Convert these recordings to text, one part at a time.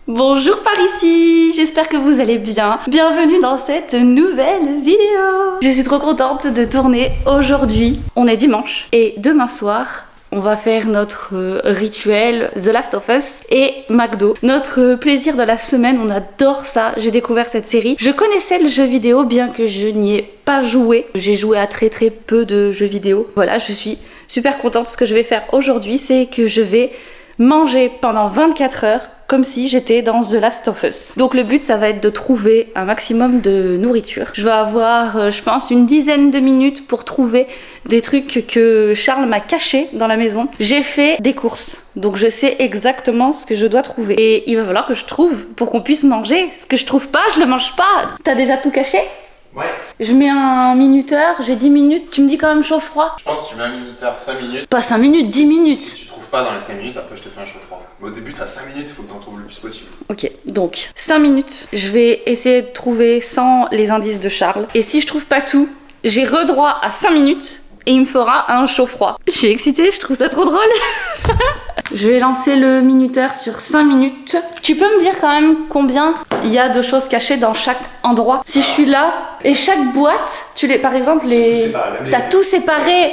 Bonjour par ici, j'espère que vous allez bien. Bienvenue dans cette nouvelle vidéo. Je suis trop contente de tourner aujourd'hui. On est dimanche et demain soir, on va faire notre rituel The Last of Us et McDo. Notre plaisir de la semaine, on adore ça. J'ai découvert cette série. Je connaissais le jeu vidéo bien que je n'y ai pas joué. J'ai joué à très peu de jeux vidéo. Voilà, je suis super contente. Ce que je vais faire aujourd'hui, c'est que je vais manger pendant 24 heures comme si j'étais dans The Last of Us. Donc le but, ça va être de trouver un maximum de nourriture. Je vais avoir, je pense, une dizaine de minutes pour trouver des trucs que Charles m'a cachés dans la maison. J'ai fait des courses, donc je sais exactement ce que je dois trouver. Et il va falloir que je trouve pour qu'on puisse manger. Ce que je trouve pas, je le mange pas. T'as déjà tout caché ? Ouais. Je mets un minuteur, j'ai 10 minutes. Tu me dis quand même chaud-froid ? Je pense que tu mets un minuteur, 5 minutes. Pas 5 minutes, 10 minutes. Si tu trouves pas dans les 5 minutes, après je te fais un chaud-froid. Mais au début, t'as 5 minutes, il faut que t'en trouves le plus possible. Ok, donc 5 minutes. Je vais essayer de trouver sans les indices de Charles. Et si je trouve pas tout, j'ai redroit à 5 minutes et il me fera un chaud-froid. Je suis excitée, je trouve ça trop drôle. Je vais lancer le minuteur sur 5 minutes. Tu peux me dire quand même combien il y a de choses cachées dans chaque endroit? Si je suis là, et chaque boîte, tu les, par exemple, les... T'as tout séparé.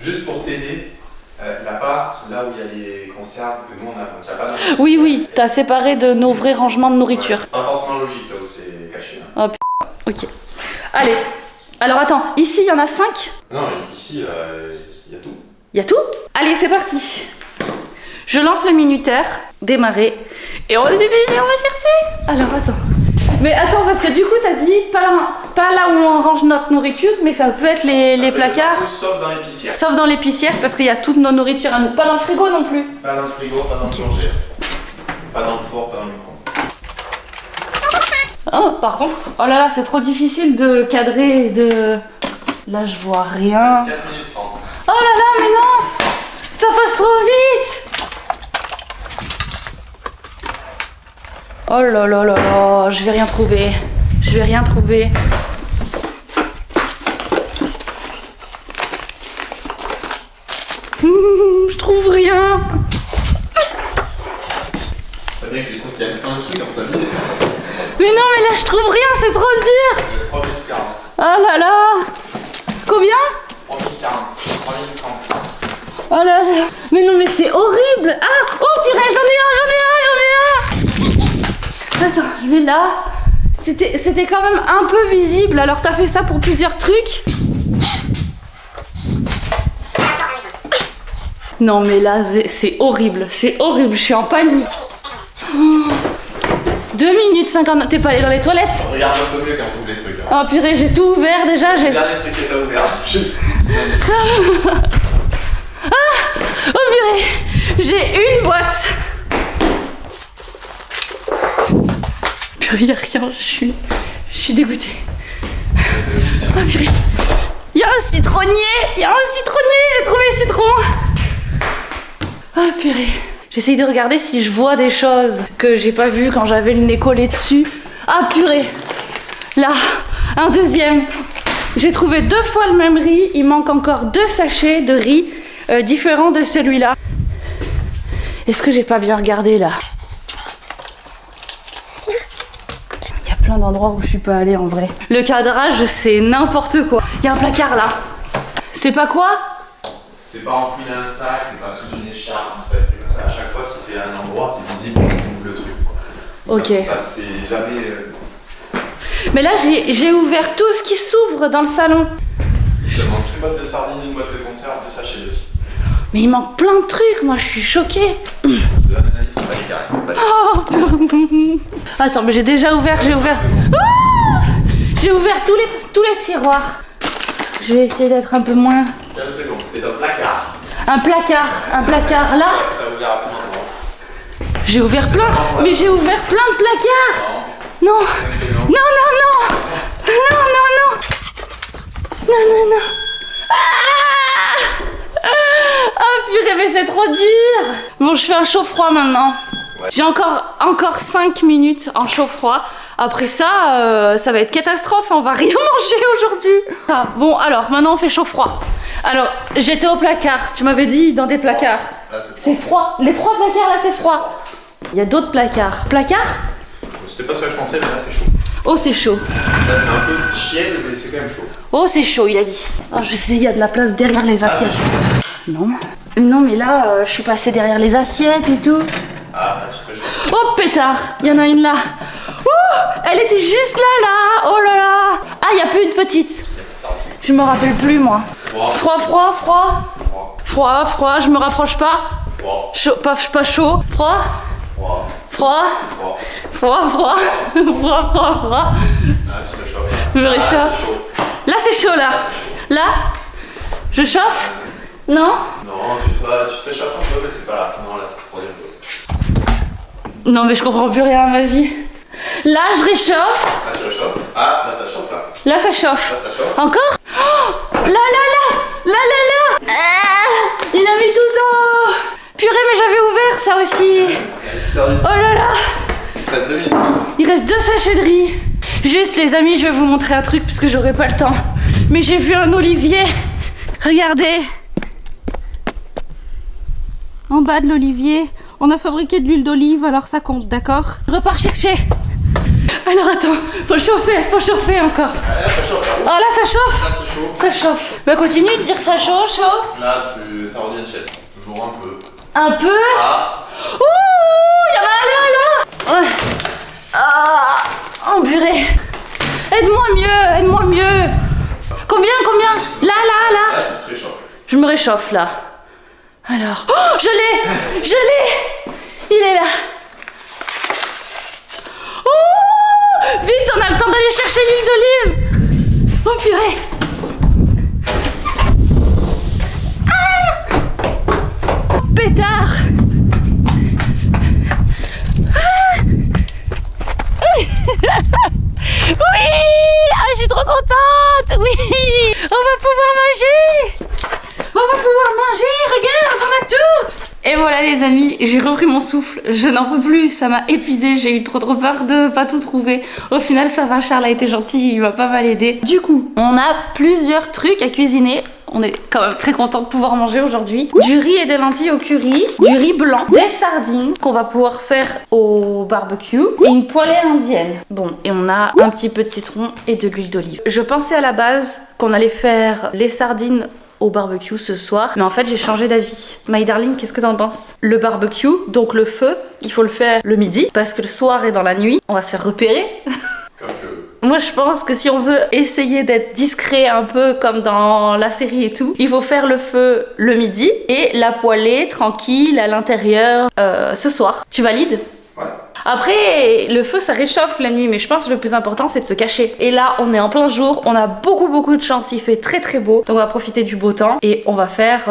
Juste pour t'aider, là-bas, là où il y a les conserves que nous on a, donc il n'y a pas de... Oui, t'as séparé de nos vrais rangements de nourriture. Ouais, c'est pas forcément logique là où c'est caché. Oh p***, ok. Allez, alors attends, ici il y en a 5? Non, ici, il y a tout. Il y a tout? Allez, c'est parti. Je lance le minuteur, démarrer, et on va se dépêcher, on va chercher. Alors attends. Mais attends, parce que du coup t'as dit pas là où on range notre nourriture, mais ça peut être les placards. Tout, sauf dans l'épicière. Sauf dans l'épicière, parce qu'il y a toute notre nourriture à nous. Pas dans le frigo non plus. Pas dans le frigo, pas dans le congé. Pas dans le four, pas dans le micro. Oh, par contre, oh là là, c'est trop difficile de cadrer de... Là je vois rien. 4 minutes 30. Oh là là, mais non! Ça passe trop vite! Oh là là là là, je vais rien trouver. Je vais rien trouver. Je trouve rien. C'est bien que tu trouves qu'il y a un truc en 5 minutes. Mais non, mais là je trouve rien, c'est trop dur. Il reste 3 minutes 40. Oh là là. Combien? 3 minutes 40. 3 minutes 30. Oh là là. Mais non, mais c'est horrible. Ah, oh purée, j'en ai un. Attends, je vais là. C'était quand même un peu visible, alors t'as fait ça pour plusieurs trucs. Non mais là, c'est horrible, je suis en panique. 2 minutes 50, t'es pas allé dans les toilettes? Regarde un peu mieux quand on ouvre les trucs. Oh purée, j'ai tout ouvert déjà, j'ai... Le dernier truc que t'as ouvert, juste. Oh purée, j'ai une boîte. Purée, y'a rien, je suis dégoûtée. Oh purée, y'a un citronnier, j'ai trouvé le citron. Oh purée, j'essaye de regarder si je vois des choses que j'ai pas vues quand j'avais le nez collé dessus. Ah purée, là, un deuxième. J'ai trouvé 2 fois le même riz, il manque encore 2 sachets de riz différents de celui-là. Est-ce que j'ai pas bien regardé là? Il y a plein d'endroits où je suis pas allée en vrai. Le cadrage, c'est n'importe quoi. Il y a un placard là. C'est pas quoi? C'est pas enfoui dans un sac, c'est pas sous une écharpe, c'est pas des trucs comme ça. À chaque fois, si c'est un endroit, c'est visible, on ouvre le truc. Quoi. Ok. C'est jamais. Mais là, j'ai ouvert tout ce qui s'ouvre dans le salon. Il te manque une boîte de sardines, une boîte de conserve, 2 sachets de riz. Mais il manque plein de trucs, moi je suis choquée. L'analyse, c'est pas les carrés, c'est pas les Oh. Attends, mais j'ai déjà ouvert, Oh, j'ai ouvert tous les tiroirs. Je vais essayer d'être un peu moins... 15 secondes, c'était un placard. Un placard là. T'as ouvert à plein d'endroits. J'ai ouvert plein, mais j'ai ouvert plein de placards. Non. Non. Ah purée, mais c'est trop dur. Bon, je fais un chaud-froid maintenant. Ouais. J'ai encore 5 minutes en chaud-froid. Après ça, ça va être catastrophe, on va rien manger aujourd'hui. Ah, bon, alors, maintenant on fait chaud-froid. Alors, j'étais au placard, tu m'avais dit dans des placards. Là, C'est froid, les 3 placards là c'est froid. Il y a d'autres placards. Placards? C'était pas ce que je pensais, mais là c'est chaud. Oh, c'est chaud. Là c'est un peu chienne, mais c'est quand même chaud. Oh, c'est chaud, il a dit. Oh, je sais, il y a de la place derrière les Ah, assiettes. c'est chaud. Non. Non, mais là, je suis passée derrière les assiettes et tout. Ah, là tu te réchauffes. Oh, pétard, il y en a une là. Oh, elle était juste là. Oh là là. Ah, il n'y a plus une petite. Je me rappelle plus, moi. Froid, je me rapproche pas. Chaud, pas chaud. Froid. Ah, tu te réchauffes. Je me Ah, réchauffe. c'est chaud. Là, c'est chaud, là. Là, je chauffe. Non. Non, tu te réchauffes un peu, mais c'est pas la fin. Non, là ça refroidit un peu. Non, mais je comprends plus rien à ma vie. Là, je réchauffe. Ah, tu réchauffes. Ah, là ça chauffe là. Là, ça chauffe. Là ça chauffe. Encore. Oh, là. Ah, il a mis tout le temps. Purée, mais j'avais ouvert ça aussi. Elle est super vite. Oh là là. Il te reste 2 minutes. Il reste 2 sachets de riz. Juste, les amis, je vais vous montrer un truc parce que j'aurai pas le temps. Mais j'ai vu un olivier. Regardez. En bas de l'olivier, on a fabriqué de l'huile d'olive, alors ça compte, d'accord? Je repars chercher. Alors attends, faut chauffer encore. Ah, là ça chauffe là. Oh là, ça chauffe. Là c'est chaud. Ça chauffe. Bah continue de dire ça chaud. Là ça revient de chaîne. Toujours un peu. Un peu. Ah. Ouh, y'en a un là. Ouais. Ah, oh purée. Aide-moi mieux. Combien? Là. Là tu te réchauffes. Je me réchauffe là. Alors. Oh, je l'ai. Il est là. Oh, vite, on a le temps d'aller chercher l'huile d'olive. Oh purée. Ah, pétard. Oui! Ah, je suis trop contente! Oui! On va pouvoir manger! Regarde, on a tout! Et voilà les amis, j'ai repris mon souffle, je n'en peux plus, ça m'a épuisée, j'ai eu trop peur de pas tout trouver. Au final ça va, Charles a été gentil, il m'a pas mal aidé. Du coup, on a plusieurs trucs à cuisiner. On est quand même très content de pouvoir manger aujourd'hui. Du riz et des lentilles au curry, du riz blanc, des sardines qu'on va pouvoir faire au barbecue et une poêlée indienne. Bon, et on a un petit peu de citron et de l'huile d'olive. Je pensais à la base qu'on allait faire les sardines au barbecue ce soir, mais en fait j'ai changé d'avis. My darling, qu'est-ce que t'en penses? Le barbecue, donc le feu, il faut le faire le midi parce que le soir et dans la nuit, on va se faire repérer. Comme je veux. Moi je pense que si on veut essayer d'être discret un peu comme dans la série et tout, il faut faire le feu le midi et la poêlée tranquille à l'intérieur ce soir. Tu valides? Ouais. Après, le feu ça réchauffe la nuit, mais je pense que le plus important c'est de se cacher. Et là, on est en plein jour, on a beaucoup de chance, il fait très beau, donc on va profiter du beau temps et on va faire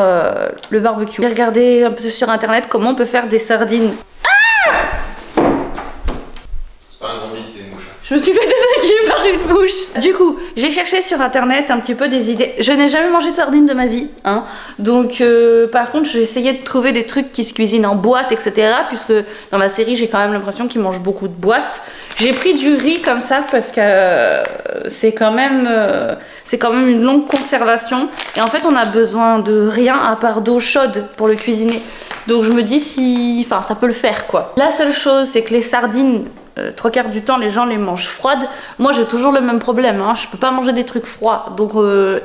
le barbecue. J'ai regardé un peu sur internet comment on peut faire des sardines. C'est pas un zombie, c'était une mouche. Je me suis fait attaquer par une mouche. Du coup, j'ai cherché sur internet un petit peu des idées. Je n'ai jamais mangé de sardines de ma vie, hein. Donc, par contre, j'ai essayé de trouver des trucs qui se cuisinent en boîte, etc. Puisque dans la série, j'ai quand même l'impression qu'ils mangent beaucoup de boîtes. J'ai pris du riz comme ça parce que c'est quand même une longue conservation. Et en fait, on a besoin de rien à part d'eau chaude pour le cuisiner. Donc, je me dis enfin, ça peut le faire, quoi. La seule chose, c'est que les sardines, 3/4 du temps les gens les mangent froides. Moi j'ai toujours le même problème, hein. Je peux pas manger des trucs froids, donc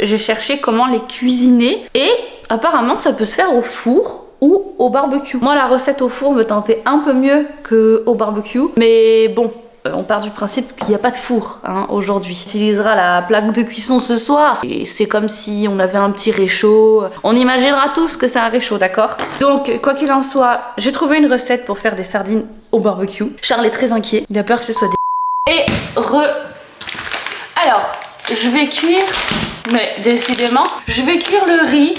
j'ai cherché comment les cuisiner et apparemment ça peut se faire au four ou au barbecue. Moi la recette au four me tentait un peu mieux qu'au barbecue, mais bon, on part du principe qu'il n'y a pas de four, hein, aujourd'hui. On utilisera la plaque de cuisson ce soir et c'est comme si on avait un petit réchaud. On imaginera tous que c'est un réchaud, d'accord? Donc quoi qu'il en soit, j'ai trouvé une recette pour faire des sardines au barbecue. Charles est très inquiet, il a peur que ce soit des... Alors, je vais cuire, mais décidément, je vais cuire le riz.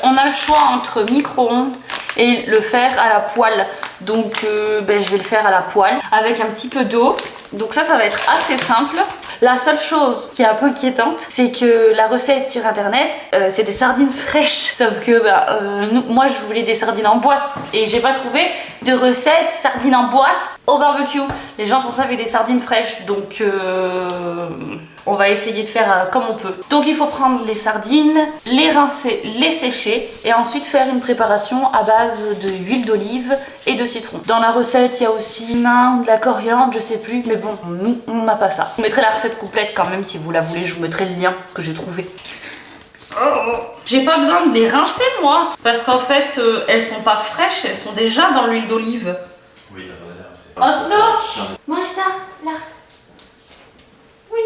On a le choix entre micro-ondes et le faire à la poêle. Donc je vais le faire à la poêle avec un petit peu d'eau. Donc ça va être assez simple. La seule chose qui est un peu inquiétante, c'est que la recette sur internet, c'est des sardines fraîches. Sauf que moi je voulais des sardines en boîte et j'ai pas trouvé de recette sardines en boîte au barbecue. Les gens font ça avec des sardines fraîches, donc on va essayer de faire comme on peut. Donc il faut prendre les sardines, les rincer, les sécher et ensuite faire une préparation à base de huile d'olive et de citron. Dans la recette, il y a aussi de la coriandre, je sais plus, mais bon, nous, on n'a pas ça. Je vous mettrai la recette complète quand même si vous la voulez, je vous mettrai le lien que j'ai trouvé. J'ai pas besoin de les rincer moi, parce qu'en fait, elles sont pas fraîches, elles sont déjà dans l'huile d'olive. Oui, la bonne heure, c'est Oslo, mange ça, là. Oui.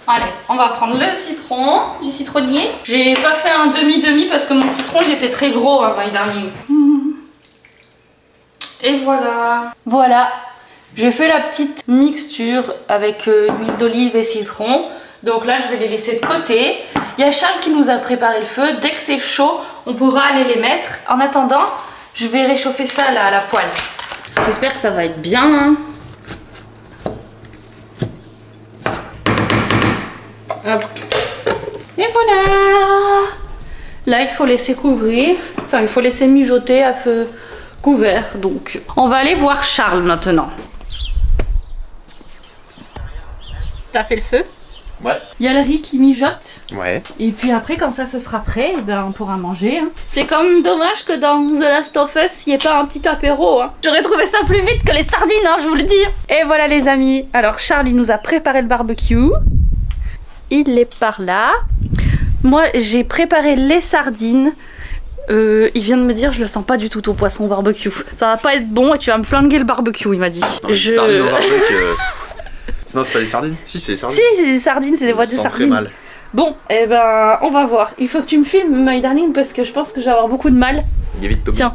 Allez, on va prendre le citron, du citronnier. J'ai pas fait un demi-demi parce que mon citron il était très gros, hein, my darling. Et voilà. Voilà, j'ai fait la petite mixture avec huile d'olive et citron. Donc là, je vais les laisser de côté. Il y a Charles qui nous a préparé le feu. Dès que c'est chaud, on pourra aller les mettre. En attendant, je vais réchauffer ça là, à la poêle. J'espère que ça va être bien. Hein. Hop. Et voilà. Là, il faut laisser couvrir. Enfin, il faut laisser mijoter à feu couvert. Donc, on va aller voir Charles maintenant. T'as fait le feu? Ouais. Il y a le riz qui mijote. Ouais. Et puis après, quand ça ce sera prêt, eh ben, on pourra manger. Hein. C'est quand même dommage que dans The Last of Us, il n'y ait pas un petit apéro. Hein. J'aurais trouvé ça plus vite que les sardines, hein, je vous le dis. Et voilà les amis. Alors Charles, il nous a préparé le barbecue. Il est par là. Moi, j'ai préparé les sardines. Il vient de me dire, je le sens pas du tout ton poisson au barbecue. Ça va pas être bon et tu vas me flinguer le barbecue, il m'a dit. Non, sardines au barbecue, non, c'est pas des sardines. Si, c'est des sardines. Si, c'est des sardines, c'est des boîtes de sardines. Très mal. Bon, eh ben, on va voir. Il faut que tu me filmes, my darling, parce que je pense que je vais avoir beaucoup de mal. Il est vite Tommy. Tiens.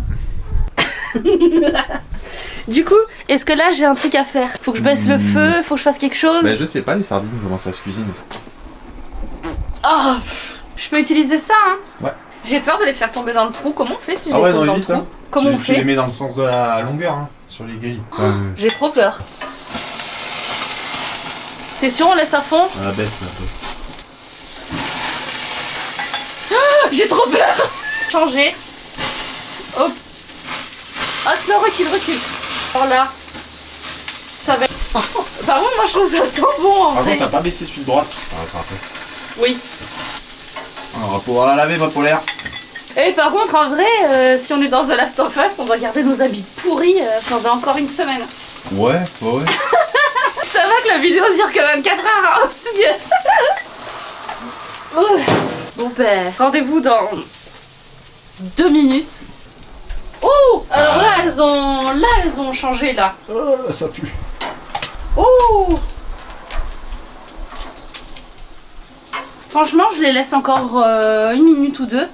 Du coup, est-ce que là j'ai un truc à faire? Faut que je baisse le feu, faut que je fasse quelque chose? Mais je sais pas, les sardines, comment ça se cuisine. Oh, je peux utiliser ça, hein? Ouais. J'ai peur de les faire tomber dans le trou. Comment on fait si je Ah ouais, les tombe non, dans le vite, trou? hein. Comment on Tu les fait? mets dans le sens de la longueur, hein, sur les grilles. J'ai trop peur. T'es sûr on laisse à fond? On la baisse un peu. J'ai trop peur. Changer. Hop. Ah, sinon recule. Par là. Ça va. Par contre, moi je trouve ça sent bon en Par vrai. contre, t'as pas baissé celui de droite. Oui. On va pouvoir la laver, ma polaire. Et par contre, en vrai, si on est dans The Last of Us, on doit garder nos habits pourris pendant encore une semaine. Ouais. Ça va que la vidéo dure que 24 heures. Hein. Bon ben, rendez-vous dans 2 minutes. Oh, alors là elles ont changé là. Ça pue. Oh. Franchement, je les laisse encore 1 minute ou 2.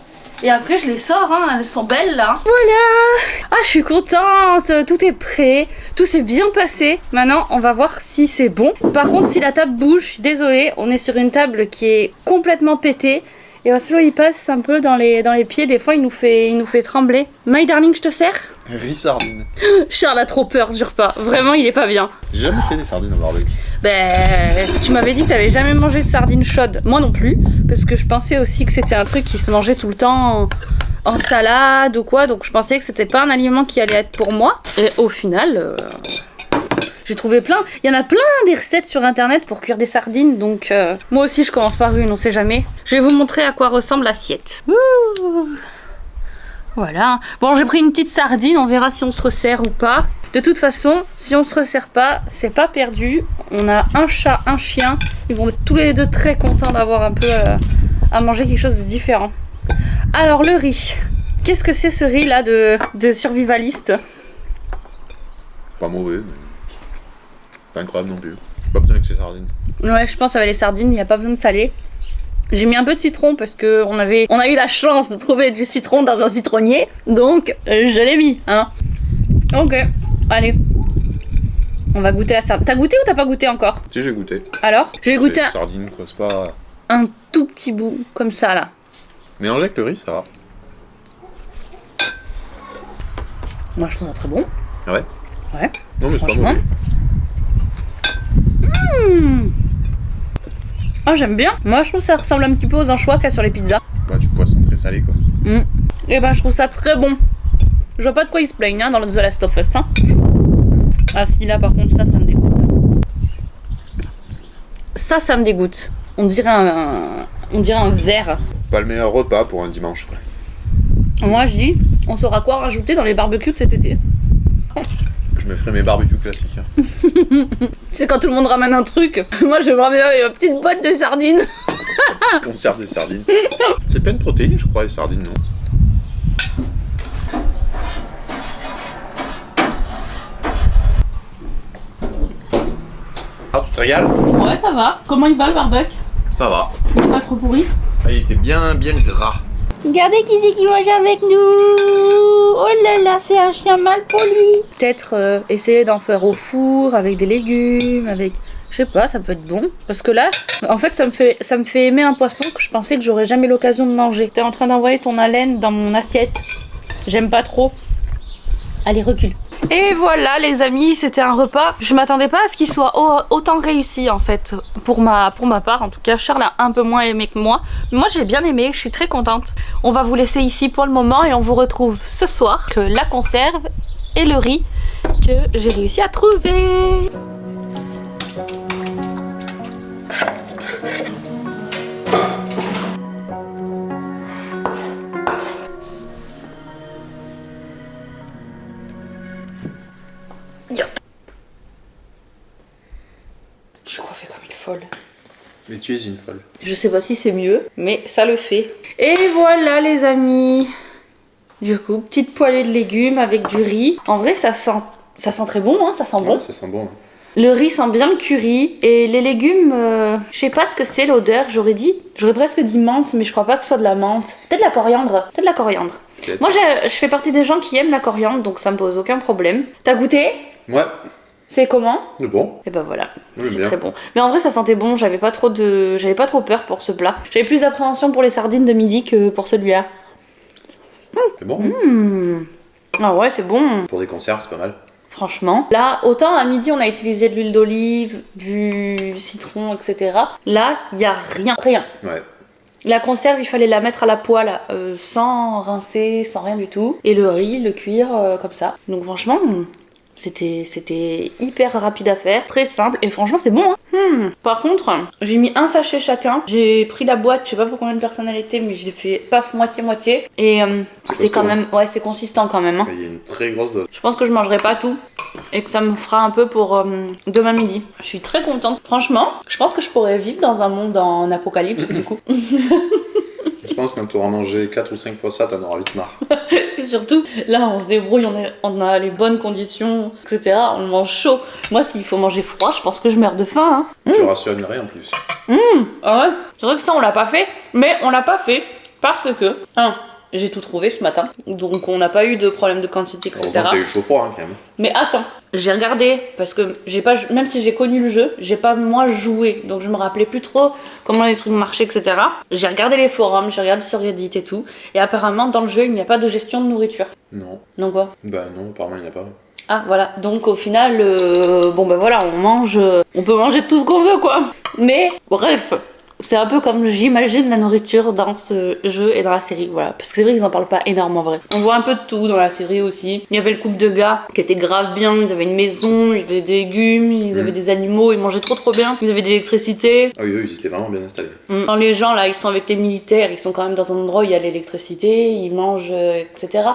Et après, je les sors, hein. Elles sont belles là. Voilà. Ah, je suis contente. Tout est prêt. Tout s'est bien passé. Maintenant, on va voir si c'est bon. Par contre, si la table bouge, je suis désolée. On est sur une table qui est complètement pétée. Et Oslo, il passe un peu dans les pieds. Des fois, il nous fait trembler. My darling, je te sers? Riz sardine. Charles a trop peur du repas. Vraiment, il est pas bien. J'ai jamais fait des sardines au barbecue. Ben, tu m'avais dit que t'avais jamais mangé de sardines chaudes. Moi non plus, parce que je pensais aussi que c'était un truc qui se mangeait tout le temps en salade ou quoi. Donc je pensais que c'était pas un aliment qui allait être pour moi. Et au final, j'ai trouvé plein. Il y en a plein des recettes sur internet pour cuire des sardines. Donc moi aussi je commence par une, on sait jamais. Je vais vous montrer à quoi ressemble l'assiette. Voilà. Bon, j'ai pris une petite sardine, on verra si on se resserre ou pas. De toute façon, si on se resserre pas, c'est pas perdu. On a un chat, un chien. Ils vont être tous les deux très contents d'avoir un peu à manger quelque chose de différent. Alors, le riz. Qu'est-ce que c'est ce riz là de survivaliste? Pas mauvais, mais pas incroyable non plus. Pas besoin que ces sardines. Ouais, je pense avec les sardines, il n'y a pas besoin de saler. J'ai mis un peu de citron parce que on a eu la chance de trouver du citron dans un citronnier. Donc, je l'ai mis, hein. Ok, allez. On va goûter la sardine. T'as goûté ou t'as pas goûté encore? Si, j'ai goûté. Alors? J'ai goûté sardines, quoi, c'est pas... un tout petit bout, comme ça, là. Mélangé avec le riz, ça va. Moi, je trouve ça très bon. Ah ouais? Ouais. Non, mais c'est pas Franchement. mauvais. Oh, j'aime bien. Moi, je trouve que ça ressemble un petit peu aux anchois qu'il y a sur les pizzas. Ouais, du poisson très salé, quoi. Et ben, je trouve ça très bon. Je vois pas de quoi ils se plaignent, hein, dans The Last of Us, hein. Ah si, là, par contre, ça me dégoûte. Ça me dégoûte. On dirait un verre. Pas le meilleur repas pour un dimanche, quoi. Moi, je dis, on saura quoi rajouter dans les barbecues de cet été. Je me ferai mes barbecues classiques. Hein. C'est quand tout le monde ramène un truc. Moi, je vais me ramener une petite boîte de sardines. Conserve des sardines. C'est plein de protéines, je crois, les sardines, non? Ah, tu te régales? Ouais, ça va. Comment il va le barbecue? Ça va. Il est pas trop pourri? Ah, il était bien gras. Regardez qui c'est qui mange avec nous. Oh là là, c'est un chien mal poli. Peut-être essayer d'en faire au four avec des légumes, avec... Je sais pas, ça peut être bon. Parce que là, en fait, ça me fait aimer un poisson que je pensais que j'aurais jamais l'occasion de manger. T'es en train d'envoyer ton haleine dans mon assiette. J'aime pas trop. Allez, recule. Et voilà les amis, c'était un repas. Je m'attendais pas à ce qu'il soit autant réussi en fait. Pour ma part en tout cas, Charles a un peu moins aimé que moi. Moi j'ai bien aimé, je suis très contente. On va vous laisser ici pour le moment et on vous retrouve ce soir que la conserve et le riz que j'ai réussi à trouver. Je suis coiffée comme une folle. Mais tu es une folle. Je sais pas si c'est mieux, mais ça le fait. Et voilà les amis. Du coup, petite poêlée de légumes avec du riz. En vrai, ça sent très bon, hein, ça sent bon. Ouais, ça sent bon. Le riz sent bien le curry. Et les légumes, je sais pas ce que c'est l'odeur. J'aurais presque dit menthe, mais je crois pas que ce soit de la menthe. Peut-être de la coriandre. Peut-être de la coriandre. Moi, je fais partie des gens qui aiment la coriandre, donc ça me pose aucun problème. T'as goûté? Ouais. C'est comment? C'est bon. Et ben voilà, Oui, c'est bien. très bon. Mais en vrai ça sentait bon, j'avais pas trop peur pour ce plat. J'avais plus d'appréhension pour les sardines de midi que pour celui-là. C'est bon. Ah ouais, c'est bon, Pour des conserves, c'est pas mal. franchement. Là, autant à midi on a utilisé de l'huile d'olive, du citron, etc. Là, il y a rien. Ouais. La conserve, il fallait la mettre à la poêle sans rincer, sans rien du tout. Et le riz, le cuire comme ça. Donc franchement... C'était hyper rapide à faire, très simple et franchement c'est bon hein. Par contre, j'ai mis un sachet chacun. J'ai pris la boîte, je sais pas pour combien de personnes elle était, mais j'ai fait paf moitié-moitié. Et c'est quand même, ouais c'est consistant quand même hein. Il y a une très grosse dose. Je pense que je mangerai pas tout et que ça me fera un peu pour demain midi. Je suis très contente. Franchement, je pense que je pourrais vivre dans un monde en apocalypse du coup. Je pense que quand tu auras mangé 4 ou 5 fois ça, t'en auras vite marre. Et surtout, là on se débrouille, on a les bonnes conditions, etc. On le mange chaud. Moi, s'il faut manger froid, je pense que je meurs de faim. Tu auras su admirer en plus. Ah ouais, c'est vrai que ça on l'a pas fait, mais on l'a pas fait parce que, j'ai tout trouvé ce matin, donc on n'a pas eu de problème de quantité, etc. Heureusement que t'as eu chaud-froid hein, quand même. Mais attends, j'ai regardé, parce que même si j'ai connu le jeu, j'ai pas moi joué, donc je me rappelais plus trop comment les trucs marchaient, etc. J'ai regardé les forums, j'ai regardé sur Reddit et tout, et apparemment dans le jeu il n'y a pas de gestion de nourriture. Non. Donc quoi? Bah non, apparemment il n'y en a pas. Ah voilà, donc au final, bon ben voilà, on peut manger tout ce qu'on veut quoi. Mais bref, c'est un peu comme j'imagine la nourriture dans ce jeu et dans la série, voilà. Parce que c'est vrai qu'ils en parlent pas énormément vrai. On voit un peu de tout dans la série aussi. Il y avait le couple de gars qui était grave bien, ils avaient une maison, ils avaient des légumes, ils avaient des animaux, ils mangeaient trop bien. Ils avaient de l'électricité. Ah oui, eux, ils étaient vraiment bien installés. Quand les gens là, ils sont avec les militaires, ils sont quand même dans un endroit où il y a l'électricité, ils mangent, etc.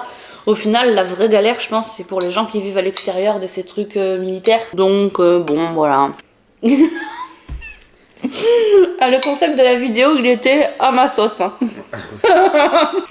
Au final, la vraie galère, je pense, c'est pour les gens qui vivent à l'extérieur de ces trucs militaires. Donc, bon, voilà. Ah, le concept de la vidéo, il était à ma sauce. Hein.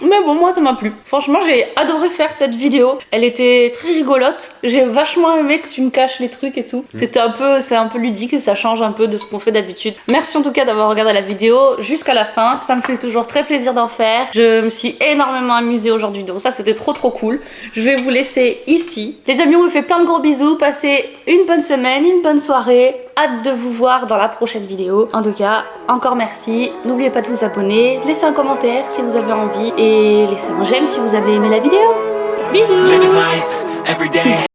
Mais bon, moi ça m'a plu. Franchement, j'ai adoré faire cette vidéo. Elle était très rigolote. J'ai vachement aimé que tu me caches les trucs et tout. C'est un peu ludique et ça change un peu de ce qu'on fait d'habitude. Merci en tout cas d'avoir regardé la vidéo jusqu'à la fin. Ça me fait toujours très plaisir d'en faire. Je me suis énormément amusée aujourd'hui, donc ça c'était trop cool. Je vais vous laisser ici. Les amis, on vous fait plein de gros bisous. Passez une bonne semaine, une bonne soirée. Hâte de vous voir dans la prochaine vidéo. En tout cas, encore merci. N'oubliez pas de vous abonner, laissez un commentaire si vous avez envie et laissez un j'aime si vous avez aimé la vidéo. Bisous!